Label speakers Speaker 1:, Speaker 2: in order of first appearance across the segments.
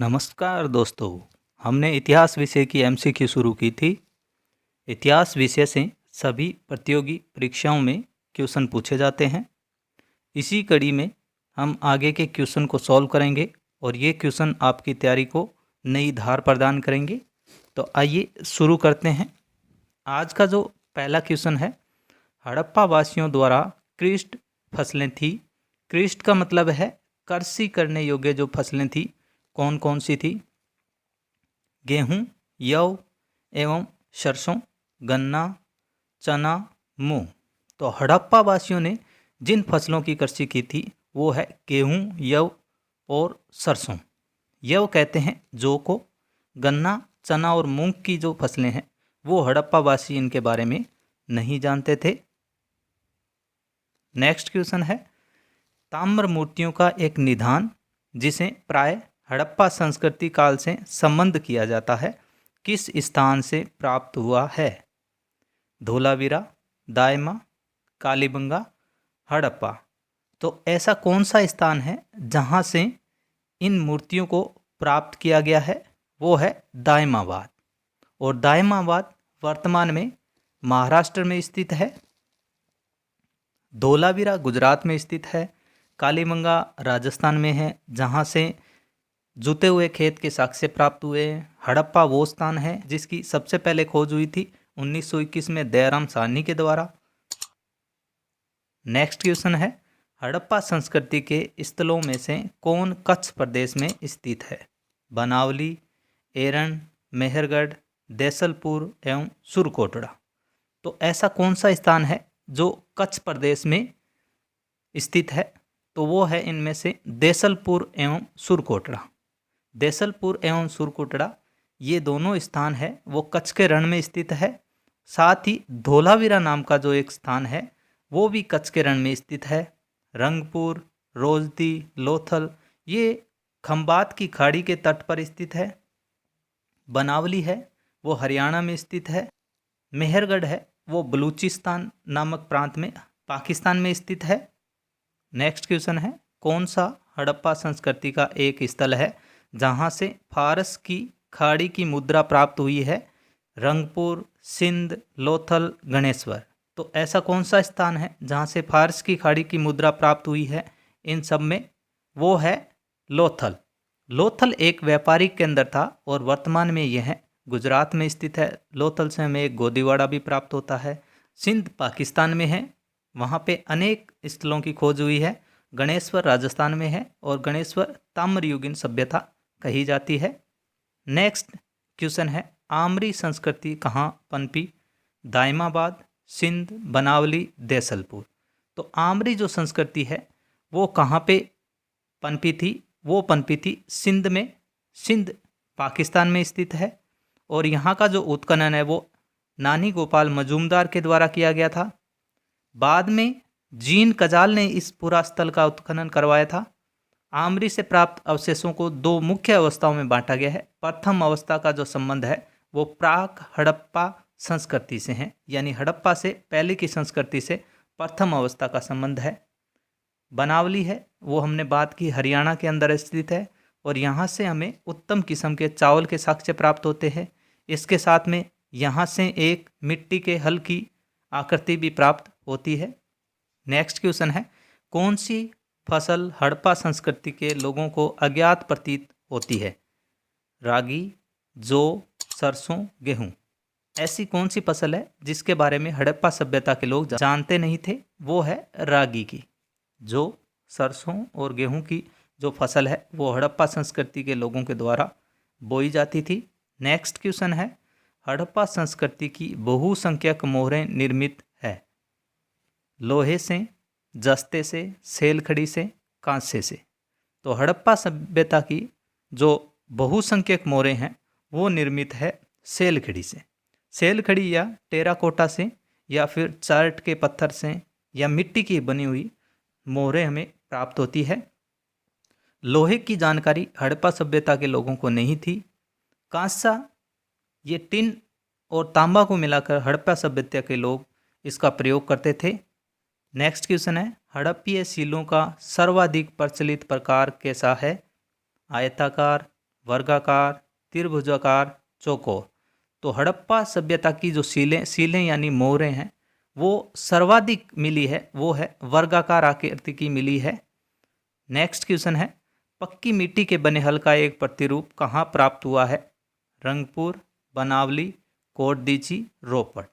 Speaker 1: नमस्कार दोस्तों। हमने इतिहास विषय की एमसीक्यू शुरू की थी। इतिहास विषय से सभी प्रतियोगी परीक्षाओं में क्वेश्चन पूछे जाते हैं। इसी कड़ी में हम आगे के क्वेश्चन को सॉल्व करेंगे और ये क्वेश्चन आपकी तैयारी को नई धार प्रदान करेंगे। तो आइए शुरू करते हैं। आज का जो पहला क्वेश्चन है, हड़प्पा वासियों द्वारा कृषि फसलें थी। कृषि का मतलब है कृषि करने योग्य जो फसलें थी, कौन कौन सी थी? गेहूं, यव एवं सरसों, गन्ना, चना, मूंग। तो हड़प्पा वासियों ने जिन फसलों की कृषि की थी वो है गेहूं, यव और सरसों। यव कहते हैं जौ को। गन्ना, चना और मूंग की जो फसलें हैं वो हड़प्पा वासी इनके बारे में नहीं जानते थे। नेक्स्ट क्वेश्चन है, ताम्र मूर्तियों का एक निधान जिसे प्राय हड़प्पा संस्कृति काल से संबंध किया जाता है, किस स्थान से प्राप्त हुआ है? धोलावीरा, दायमा, कालीबंगा, हड़प्पा। तो ऐसा कौन सा स्थान है जहां से इन मूर्तियों को प्राप्त किया गया है? वो है दायमाबाद। और दायमाबाद वर्तमान में महाराष्ट्र में स्थित है। धोलावीरा गुजरात में स्थित है। कालीबंगा राजस्थान में है जहां से जुते हुए खेत के साक्ष्य प्राप्त हुए। हड़प्पा वो स्थान है जिसकी सबसे पहले खोज हुई थी 1921 में दयाराम साहनी के द्वारा। नेक्स्ट क्वेश्चन है, हड़प्पा संस्कृति के स्थलों में से कौन कच्छ प्रदेश में स्थित है? बनावली, एरन, मेहरगढ़, देसलपुर एवं सुरकोटड़ा। तो ऐसा कौन सा स्थान है जो कच्छ प्रदेश में स्थित है? तो वो है इनमें से देसलपुर एवं सुरकोटड़ा। देसलपुर एवं सुरकोटड़ा ये दोनों स्थान है वो कच्छ के रण में स्थित है। साथ ही धोलावीरा नाम का जो एक स्थान है वो भी कच्छ के रण में स्थित है। रंगपुर, रोजदी, लोथल ये खंबात की खाड़ी के तट पर स्थित है। बनावली है वो हरियाणा में स्थित है। मेहरगढ़ है वो बलूचिस्तान नामक प्रांत में पाकिस्तान में स्थित है। नेक्स्ट क्वेश्चन है, कौन सा हड़प्पा संस्कृति का एक स्थल है जहां से फारस की खाड़ी की मुद्रा प्राप्त हुई है? रंगपुर, सिंध, लोथल, गणेश्वर। तो ऐसा कौन सा स्थान है जहां से फारस की खाड़ी की मुद्रा प्राप्त हुई है इन सब में? वो है लोथल। लोथल एक व्यापारिक केंद्र था और वर्तमान में यह गुजरात में स्थित है। लोथल से हमें एक गोदीवाड़ा भी प्राप्त होता है। सिंध पाकिस्तान में है, वहाँ पे अनेक स्थलों की खोज हुई है। गणेश्वर राजस्थान में है और गणेश्वर ताम्रयुगीन सभ्यता कही जाती है। नेक्स्ट क्वेश्चन है, आमरी संस्कृति कहाँ पनपी? दायमाबाद, सिंध, बनावली, देसलपुर। तो आमरी जो संस्कृति है वो कहाँ पे पनपी थी? वो पनपी थी सिंध में। सिंध पाकिस्तान में स्थित है और यहाँ का जो उत्खनन है वो नानी गोपाल मजूमदार के द्वारा किया गया था। बाद में जीन कजाल ने इस पूरा स्थल का उत्खनन करवाया था। आमरी से प्राप्त अवशेषों को दो मुख्य अवस्थाओं में बांटा गया है। प्रथम अवस्था का जो संबंध है वो प्राक हड़प्पा संस्कृति से है, यानी हड़प्पा से पहले की संस्कृति से प्रथम अवस्था का संबंध है। बनावली है वो हमने बात की हरियाणा के अंदर स्थित है और यहाँ से हमें उत्तम किस्म के चावल के साक्ष्य प्राप्त होते हैं। इसके साथ में यहाँ से एक मिट्टी के हल की आकृति भी प्राप्त होती है। नेक्स्ट क्वेश्चन है, कौन सी फसल हड़प्पा संस्कृति के लोगों को अज्ञात प्रतीत होती है? रागी, जौ, सरसों, गेहूं। ऐसी कौन सी फसल है जिसके बारे में हड़प्पा सभ्यता के लोग जानते नहीं थे? वो है रागी की। जो सरसों और गेहूं की जो फसल है वो हड़प्पा संस्कृति के लोगों के द्वारा बोई जाती थी। नेक्स्ट क्वेश्चन है, हड़प्पा संस्कृति की बहुसंख्यक मोहरें निर्मित है? लोहे से, जस्ते से, सेलखड़ी से, कांसे से। तो हड़प्पा सभ्यता की जो बहुसंख्यक मोहरें हैं वो निर्मित है सेलखड़ी से। सेलखड़ी या टेराकोटा से या फिर चार्ट के पत्थर से या मिट्टी की बनी हुई मोहरें हमें प्राप्त होती है। लोहे की जानकारी हड़प्पा सभ्यता के लोगों को नहीं थी। कांसा, ये टिन और तांबा को मिलाकर हड़प्पा सभ्यता के लोग इसका प्रयोग करते थे। नेक्स्ट क्वेश्चन है, हड़प्पीय सीलों का सर्वाधिक प्रचलित प्रकार कैसा है? आयताकार, वर्गाकार, त्रिभुजाकार, चौकोर। तो हड़प्पा सभ्यता की जो सीलें यानी मोहरें हैं वो सर्वाधिक मिली है, वो है वर्गाकार आकृति की मिली है। नेक्स्ट क्वेश्चन है, पक्की मिट्टी के बने हल का एक प्रतिरूप कहाँ प्राप्त हुआ है? रंगपुर, बनावली, कोटदीजी, रोपड़।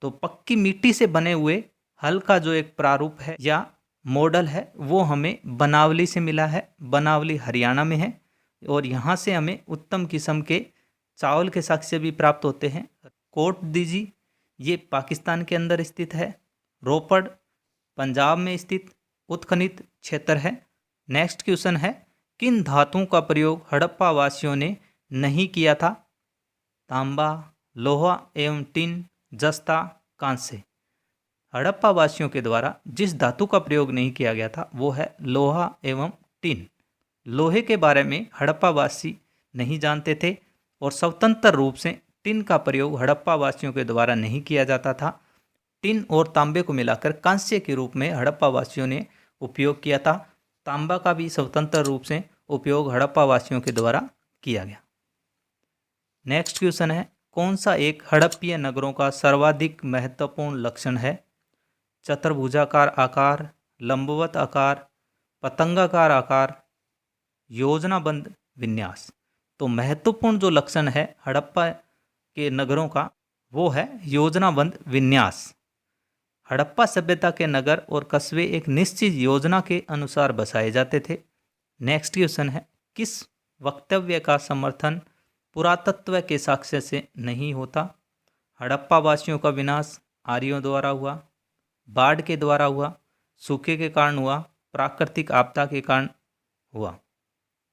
Speaker 1: तो पक्की मिट्टी से बने हुए हल का जो एक प्रारूप है या मॉडल है वो हमें बनावली से मिला है। बनावली हरियाणा में है और यहाँ से हमें उत्तम किस्म के चावल के साक्ष्य भी प्राप्त होते हैं। कोटदीजी ये पाकिस्तान के अंदर स्थित है। रोपड़ पंजाब में स्थित उत्खनित क्षेत्र है। नेक्स्ट क्वेश्चन है, किन धातुओं का प्रयोग हड़प्पा वासियों ने नहीं किया था? तांबा, लोहा एवं टिन, जस्ता, कांस्य। हड़प्पा वासियों के द्वारा जिस धातु का प्रयोग नहीं किया गया था वो है लोहा एवं टिन। लोहे के बारे में हड़प्पा वासी नहीं जानते थे और स्वतंत्र रूप से टिन का प्रयोग हड़प्पा वासियों के द्वारा नहीं किया जाता था। टिन और तांबे को मिलाकर कांस्य के रूप में हड़प्पा वासियों ने उपयोग किया था। तांबा का भी स्वतंत्र रूप से उपयोग हड़प्पा वासियों के द्वारा किया गया। नेक्स्ट क्वेश्चन है, कौन सा एक हड़प्पीय नगरों का सर्वाधिक महत्वपूर्ण लक्षण है? चतुर्भुजाकार आकार, लंबवत आकार, पतंगाकार आकार, योजनाबद्ध विन्यास। तो महत्वपूर्ण जो लक्षण है हड़प्पा के नगरों का वो है योजनाबद्ध विन्यास। हड़प्पा सभ्यता के नगर और कस्बे एक निश्चित योजना के अनुसार बसाए जाते थे। नेक्स्ट क्वेश्चन है, किस वक्तव्य का समर्थन पुरातत्व के साक्ष्य से नहीं होता? हड़प्पा वासियों का विनाश आर्यों द्वारा हुआ, बाढ़ के द्वारा हुआ, सूखे के कारण हुआ, प्राकृतिक आपदा के कारण हुआ।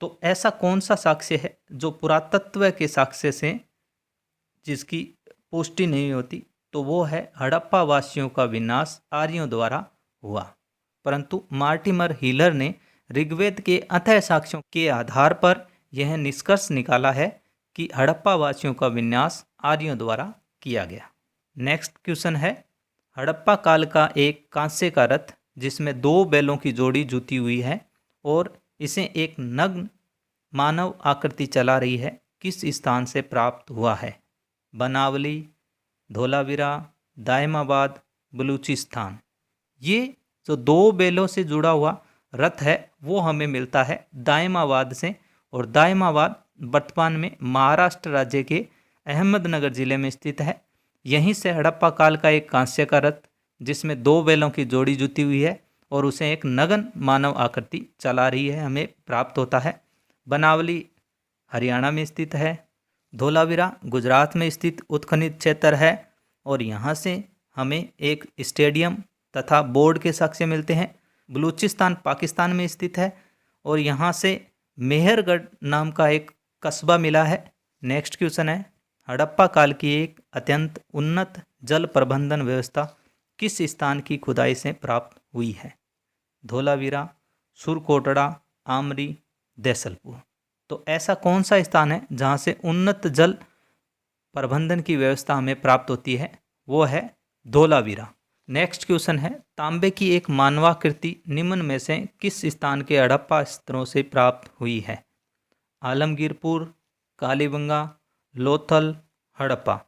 Speaker 1: तो ऐसा कौन सा साक्ष्य है जो पुरातत्व के साक्ष्य से जिसकी पुष्टि नहीं होती? तो वो है हड़प्पा वासियों का विनाश आर्यों द्वारा हुआ। परंतु मार्टिमर हीलर ने ऋग्वेद के अथय साक्ष्यों के आधार पर यह निष्कर्ष निकाला है कि हड़प्पा वासियों का विनाश आर्यों द्वारा किया गया। नेक्स्ट क्वेश्चन है, हड़प्पा काल का एक कांस्य का रथ जिसमें 2 बैलों की जोड़ी जुती हुई है और इसे एक नग्न मानव आकृति चला रही है, किस स्थान से प्राप्त हुआ है? बनावली, धोलावीरा, दायमाबाद, बलूचिस्तान। ये जो 2 बैलों से जुड़ा हुआ रथ है वो हमें मिलता है दायमाबाद से, और दायमाबाद वर्तमान में महाराष्ट्र राज्य के अहमदनगर जिले में स्थित है। यहीं से हड़प्पा काल का एक कांस्य का रथ जिसमें 2 बैलों की जोड़ी जुती हुई है और उसे एक नग्न मानव आकृति चला रही है हमें प्राप्त होता है। बनावली हरियाणा में स्थित है। धोलावीरा गुजरात में स्थित उत्खनित क्षेत्र है और यहाँ से हमें एक स्टेडियम तथा बोर्ड के साक्ष्य मिलते हैं। बलूचिस्तान पाकिस्तान में स्थित है और यहाँ से मेहरगढ़ नाम का एक कस्बा मिला है। नेक्स्ट क्वेश्चन है, हड़प्पा काल की एक अत्यंत उन्नत जल प्रबंधन व्यवस्था किस स्थान की खुदाई से प्राप्त हुई है? धोलावीरा, सुरकोटड़ा, आमरी, देसलपुर। तो ऐसा कौन सा स्थान है जहाँ से उन्नत जल प्रबंधन की व्यवस्था हमें प्राप्त होती है? वो है धोलावीरा। नेक्स्ट क्वेश्चन है, तांबे की एक मानवाकृति निम्न में से किस स्थान के हड़प्पा स्तरों से प्राप्त हुई है? आलमगीरपुर, कालीबंगा, लोथल, हड़प्पा।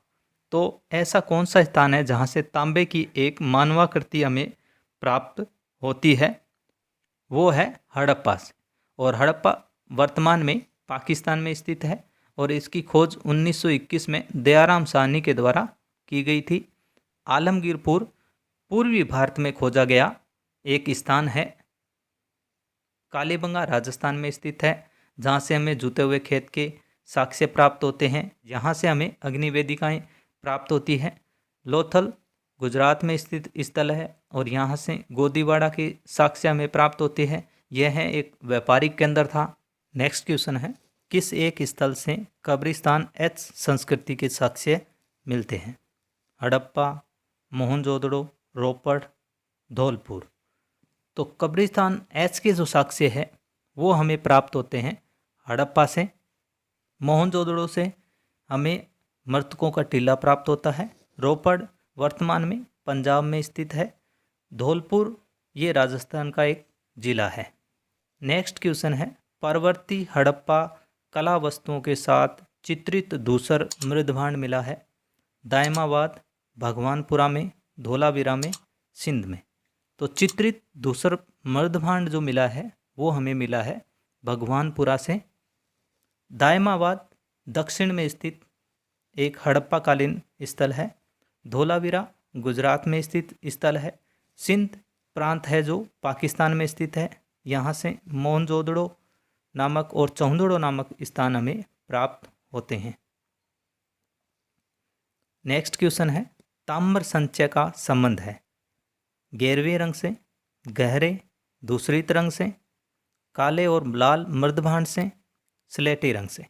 Speaker 1: तो ऐसा कौन सा स्थान है जहाँ से तांबे की एक मानवाकृति हमें प्राप्त होती है? वो है हड़प्पा से। और हड़प्पा वर्तमान में पाकिस्तान में स्थित है और इसकी खोज 1921 में दयाराम साहनी के द्वारा की गई थी। आलमगीरपुर पूर्वी भारत में खोजा गया एक स्थान है। कालीबंगा राजस्थान में स्थित है जहाँ से हमें जुते हुए खेत के साक्ष्य प्राप्त होते हैं। यहाँ से हमें अग्नि वेदिकाएँ प्राप्त होती हैं। लोथल गुजरात में स्थित स्थल है और यहाँ से गोदीवाड़ा के साक्ष्य हमें प्राप्त होते हैं। यह एक व्यापारिक केंद्र था। नेक्स्ट क्वेश्चन है, किस एक स्थल से कब्रिस्तान एच संस्कृति के साक्ष्य मिलते हैं? हड़प्पा, मोहनजोदड़ो, रोपड़, धौलपुर। तो कब्रिस्तान एच के जो साक्ष्य है वो हमें प्राप्त होते हैं हड़प्पा से। मोहनजोदड़ो से हमें मृतकों का टीला प्राप्त होता है। रोपड़ वर्तमान में पंजाब में स्थित है। धौलपुर ये राजस्थान का एक जिला है। नेक्स्ट क्वेश्चन है, परवर्ती हड़प्पा कला वस्तुओं के साथ चित्रित धूसर मृदभांड मिला है? दायमाबाद, भगवानपुरा में, धोलावीरा में, सिंध में। तो चित्रित धूसर मृदभांड जो मिला है वो हमें मिला है भगवानपुरा से। दायमाबाद दक्षिण में स्थित एक हड़प्पाकालीन स्थल है। धोलावीरा गुजरात में स्थित स्थल है। सिंध प्रांत है जो पाकिस्तान में स्थित है। यहाँ से मोहनजोदड़ो नामक और चौंदड़ो नामक स्थान हमें प्राप्त होते हैं। नेक्स्ट क्वेश्चन है, ताम्र संचय का संबंध है? गेरुए रंग से, गहरे धूसरित रंग से, काले और लाल मृदभांड से, स्लेटी रंग से।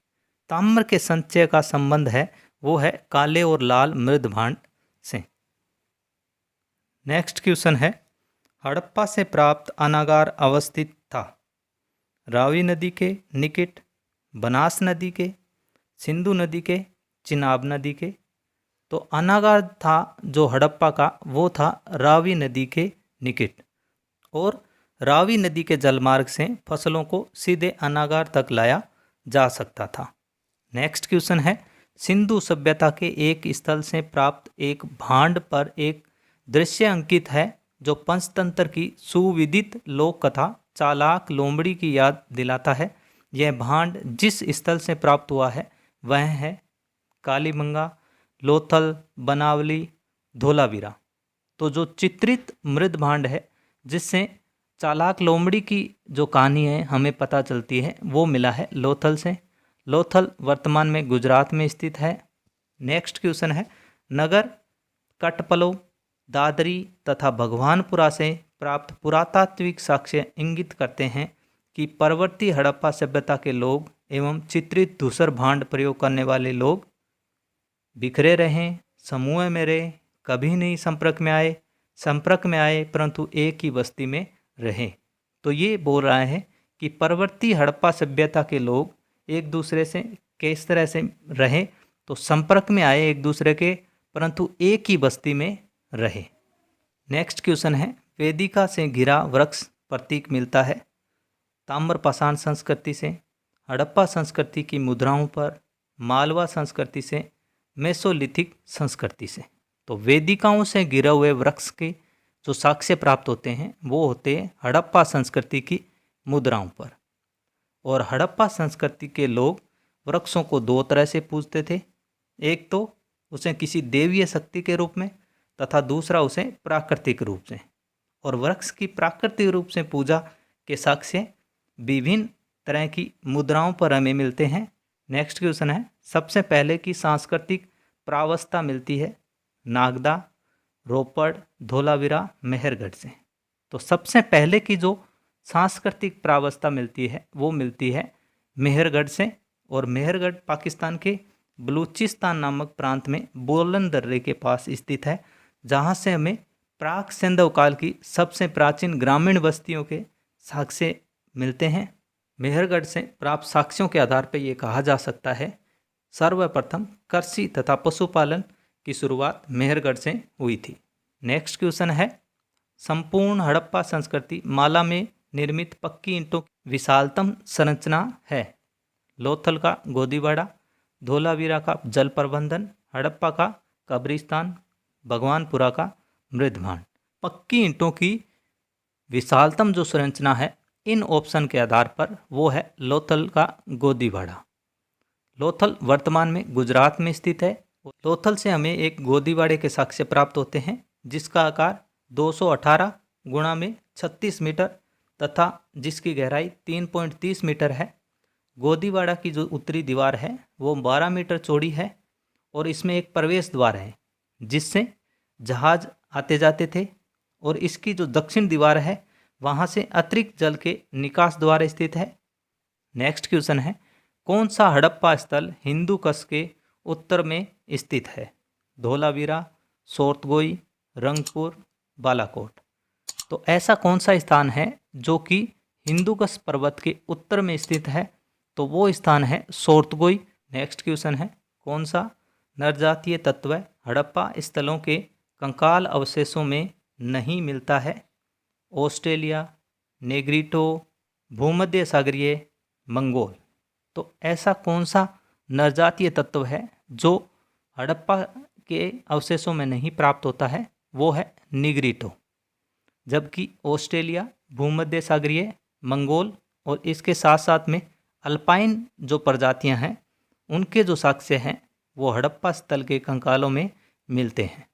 Speaker 1: ताम्र के संचय का संबंध है वो है काले और लाल मृदभांड से। नेक्स्ट क्वेश्चन है, हड़प्पा से प्राप्त अनागार अवस्थित था? रावी नदी के निकट, बनास नदी के, सिंधु नदी के, चिनाब नदी के। तो अनागार था जो हड़प्पा का वो था रावी नदी के निकट, और रावी नदी के जलमार्ग से फसलों को सीधे अनागार तक लाया जा सकता था। नेक्स्ट क्वेश्चन है, सिंधु सभ्यता के एक स्थल से प्राप्त एक भांड पर एक दृश्य अंकित है जो पंचतंत्र की सुविदित लोक कथा चालाक लोमड़ी की याद दिलाता है। यह भांड जिस स्थल से प्राप्त हुआ है वह है कालीबंगा, लोथल, बनावली, धोलावीरा। तो जो चित्रित मृद भांड है जिससे चालाक लोमड़ी की जो कहानी है हमें पता चलती है वो मिला है लोथल से। लोथल वर्तमान में गुजरात में स्थित है। नेक्स्ट क्वेश्चन है, नगर कटपलो, दादरी तथा भगवानपुरा से प्राप्त पुरातात्विक साक्ष्य इंगित करते हैं कि परवर्ती हड़प्पा सभ्यता के लोग एवं चित्रित धूसर भांड प्रयोग करने वाले लोग बिखरे रहें, समूह में रहे, कभी नहीं संपर्क में आए परंतु एक ही बस्ती में रहे। तो ये बोल रहा है कि परवर्ती हड़प्पा सभ्यता के लोग एक दूसरे से किस तरह से रहे, तो संपर्क में आए एक दूसरे के परंतु एक ही बस्ती में रहे। नेक्स्ट क्वेश्चन है, वेदिका से घिरा वृक्ष प्रतीक मिलता है? ताम्रपाषाण संस्कृति से, हड़प्पा संस्कृति की मुद्राओं पर, मालवा संस्कृति से, मेसोलिथिक संस्कृति से। तो वेदिकाओं से घिरे हुए वृक्ष के जो साक्ष्य प्राप्त होते हैं वो होते हैं हड़प्पा संस्कृति की मुद्राओं पर। और हड़प्पा संस्कृति के लोग वृक्षों को दो तरह से पूजते थे, एक तो उसे किसी देवीय शक्ति के रूप में तथा दूसरा उसे प्राकृतिक रूप से। और वृक्ष की प्राकृतिक रूप से पूजा के साक्ष्य विभिन्न तरह की मुद्राओं पर हमें मिलते हैं। नेक्स्ट क्वेश्चन है, सबसे पहले की सांस्कृतिक प्रावस्था मिलती है नागदा, रोपड़, धोलावीरा, मेहरगढ़ से। तो सबसे पहले की जो सांस्कृतिक प्रावस्था मिलती है वो मिलती है मेहरगढ़ से। और मेहरगढ़ पाकिस्तान के बलूचिस्तान नामक प्रांत में बोलन दर्रे के पास स्थित है, जहाँ से हमें प्राक सिंधु काल की सबसे प्राचीन ग्रामीण बस्तियों के साक्ष्य मिलते हैं। मेहरगढ़ से प्राप्त साक्ष्यों के आधार पर ये कहा जा सकता है सर्वप्रथम कृषि तथा पशुपालन की शुरुआत मेहरगढ़ से हुई थी। नेक्स्ट क्वेश्चन है, संपूर्ण हड़प्पा संस्कृति माला में निर्मित पक्की ईंटों की विशालतम संरचना है? लोथल का गोदीवाड़ा, धोलावीरा का जल प्रबंधन, हड़प्पा का कब्रिस्तान, भगवानपुरा का मृदभांड। पक्की ईंटों की विशालतम जो संरचना है इन ऑप्शन के आधार पर वो है लोथल का गोदीवाड़ा। लोथल वर्तमान में गुजरात में स्थित है। लोथल से हमें एक गोदीवाड़े के साक्ष्य प्राप्त होते हैं जिसका आकार 218 गुणा में 36 मीटर तथा जिसकी गहराई 3.30 मीटर है। गोदीवाड़ा की जो उत्तरी दीवार है वो 12 मीटर चौड़ी है और इसमें एक प्रवेश द्वार है जिससे जहाज आते जाते थे। और इसकी जो दक्षिण दीवार है वहाँ से अतिरिक्त जल के निकास द्वार स्थित है। नेक्स्ट क्वेश्चन है, कौन सा हड़प्पा स्थल हिंदू कश के उत्तर में स्थित है? धोलावीरा, सोर्तगोई, रंगपुर, बालाकोट। तो ऐसा कौन सा स्थान है जो कि हिंदूकश पर्वत के उत्तर में स्थित है? तो वो स्थान है सोर्तगोई। नेक्स्ट क्वेश्चन है, कौन सा नरजातीय तत्व हड़प्पा स्थलों के कंकाल अवशेषों में नहीं मिलता है? ऑस्ट्रेलिया, नेग्रिटो, भूमध्य सागरीय, मंगोल। तो ऐसा कौन सा नरजातीय तत्व है जो हड़प्पा के अवशेषों में नहीं प्राप्त होता है? वो है निग्रिटो। जबकि ऑस्ट्रेलिया, भूमध्य सागरीय, मंगोल और इसके साथ साथ में अल्पाइन जो प्रजातियां हैं उनके जो साक्ष्य हैं वो हड़प्पा स्थल के कंकालों में मिलते हैं।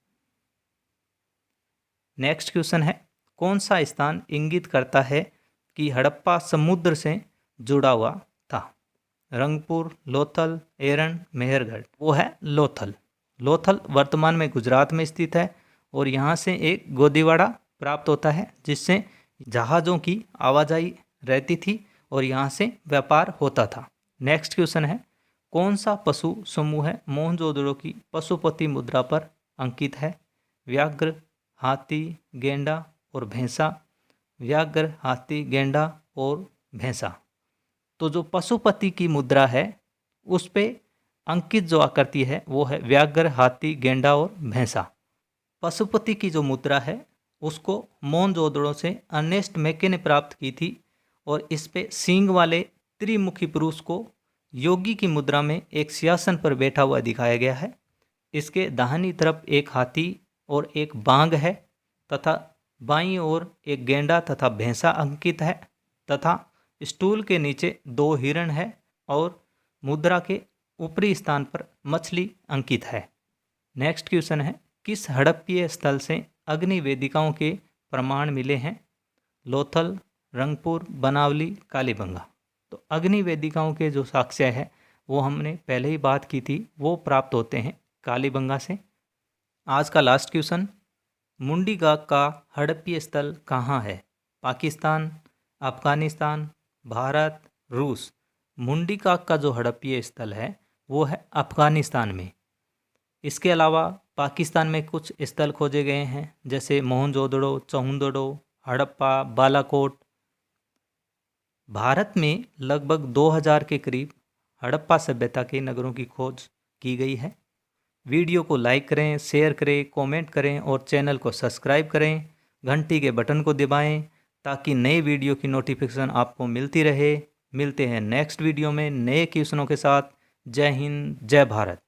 Speaker 1: नेक्स्ट क्वेश्चन है, कौन सा स्थान इंगित करता है कि हड़प्पा समुद्र से जुड़ा हुआ था? रंगपुर, लोथल, एरन, मेहरगढ़। वो है लोथल। लोथल वर्तमान में गुजरात में स्थित है और यहाँ से एक गोदीवाड़ा प्राप्त होता है जिससे जहाज़ों की आवाजाही रहती थी और यहाँ से व्यापार होता था। नेक्स्ट क्वेश्चन है, कौन सा पशु समूह है मोहनजोदड़ो की पशुपति मुद्रा पर अंकित है? व्याघ्र, हाथी, गेंडा और भैंसा। व्याघ्र, हाथी, गेंडा और भैंसा। तो जो पशुपति की मुद्रा है उस पे अंकित जो आकृति है वो है व्याघ्र, हाथी, गेंडा और भैंसा। पशुपति की जो मुद्रा है उसको मोहनजोदड़ो से अर्नेस्ट मैके ने प्राप्त की थी और इस पे सींग वाले त्रिमुखी पुरुष को योगी की मुद्रा में एक सिंहासन पर बैठा हुआ दिखाया गया है। इसके दाहिनी तरफ एक हाथी और एक बांग है तथा बाईं ओर एक गेंडा तथा भैंसा अंकित है तथा स्टूल के नीचे 2 हिरण है और मुद्रा के ऊपरी स्थान पर मछली अंकित है। नेक्स्ट क्वेश्चन है, किस हड़प्पीय स्थल से अग्नि वेदिकाओं के प्रमाण मिले हैं? लोथल, रंगपुर, बनावली, कालीबंगा। तो अग्नि वेदिकाओं के जो साक्ष्य है वो हमने पहले ही बात की थी, वो प्राप्त होते हैं कालीबंगा से। आज का लास्ट क्वेश्चन, मुंडीगाग का हड़प्पीय स्थल कहाँ है? पाकिस्तान, अफगानिस्तान, भारत, रूस। मुंडीगाग का जो हड़प्पीय स्थल है वो है अफगानिस्तान में। इसके अलावा पाकिस्तान में कुछ स्थल खोजे गए हैं जैसे मोहनजोदड़ो, चौहंदड़ो, हड़प्पा, बालाकोट। भारत में लगभग 2000 के करीब हड़प्पा सभ्यता के नगरों की खोज की गई है। वीडियो को लाइक करें, शेयर करें, कमेंट करें और चैनल को सब्सक्राइब करें। घंटी के बटन को दबाएं ताकि नए वीडियो की नोटिफिकेशन आपको मिलती रहे। मिलते हैं नेक्स्ट वीडियो में नए क्वेश्चनों के साथ। जय हिंद, जय भारत।